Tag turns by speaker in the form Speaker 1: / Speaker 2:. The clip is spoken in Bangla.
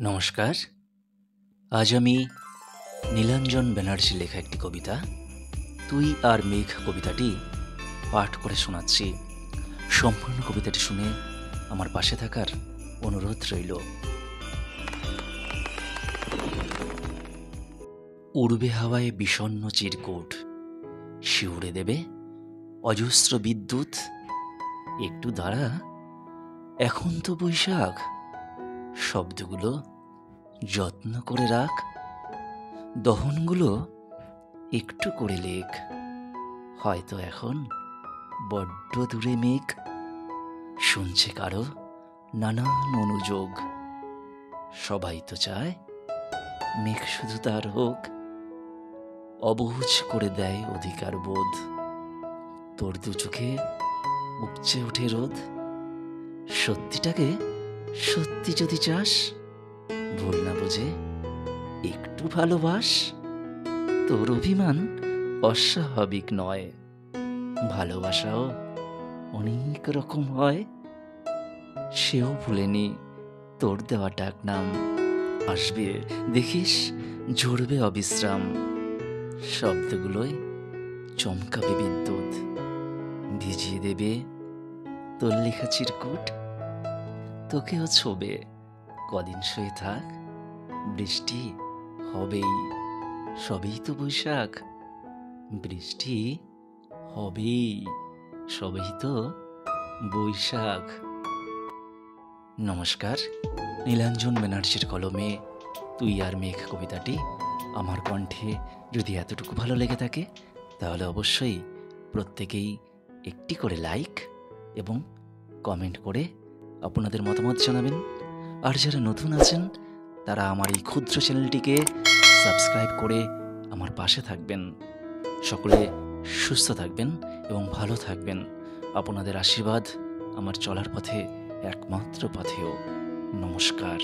Speaker 1: নমস্কার। আজ আমি নীলাঞ্জন ব্যানার্জি লেখা একটি কবিতা তুই আর মেঘ কবিতাটি পাঠ করে শোনাচ্ছি। সম্পূর্ণ কবিতাটি শুনে আমার পাশে থাকার অনুরোধ রইল। উড়বে হাওয়ায় বিষণ্ণ চিরকুট, শিউরে দেবে অজস্র বিদ্যুৎ। একটু দাঁড়া, এখন তো বৈশাখ, শব্দগুলো যত্ন করে রাখ, দহনগুলো একটু করে লেখ। হয়তো এখন বড্ড দূরে মেঘ, শুনছে কারো নানান অনুযোগ। সবাই তো চায় মেঘ শুধু তার হোক, অবুঝ করে দেয় অধিকার বোধ। তোর দু চোখে উপচে ওঠে রোদ, সত্যিটাকে সত্যি যদি চাস, ভুল না বুঝে একটু ভালোবাস। তোর অভিমান অস্বাভাবিক নয়, ভালোবাসাও অনেক রকম হয়। সেও ভুলেনি তোর দেওয়া ডাক নাম, আসবে দেখিস ঝরবে অবিশ্রাম। শব্দগুলোয় চমকাবে বিদ্যুৎ, ভিজিয়ে দেবে তোর লেখা চিরকুট। তোকেও ছোবে, কদিন শুয়ে থাক, বৃষ্টি হবেই, সবেই তো বৈশাখ। বৃষ্টি হবেই, সবেই তো বৈশাখ। নমস্কার। নীলাঞ্জন ব্যানার্জির কলমে তুই আর মেঘ কবিতাটি আমার কণ্ঠে যদি এতটুকু ভালো লেগে থাকে, তাহলে অবশ্যই প্রত্যেকেই একটি করে লাইক এবং কমেন্ট করে আপনাদের মতামত জানাবেন। আর যারা নতুন আছেন তারা আমার এই ক্ষুদ্র চ্যানেলটিকে সাবস্ক্রাইব করে আমার পাশে থাকবেন। সকলে সুস্থ থাকবেন এবং ভালো থাকবেন। আপনাদের আশীর্বাদ আমার চলার পথে একমাত্র পথেও। নমস্কার।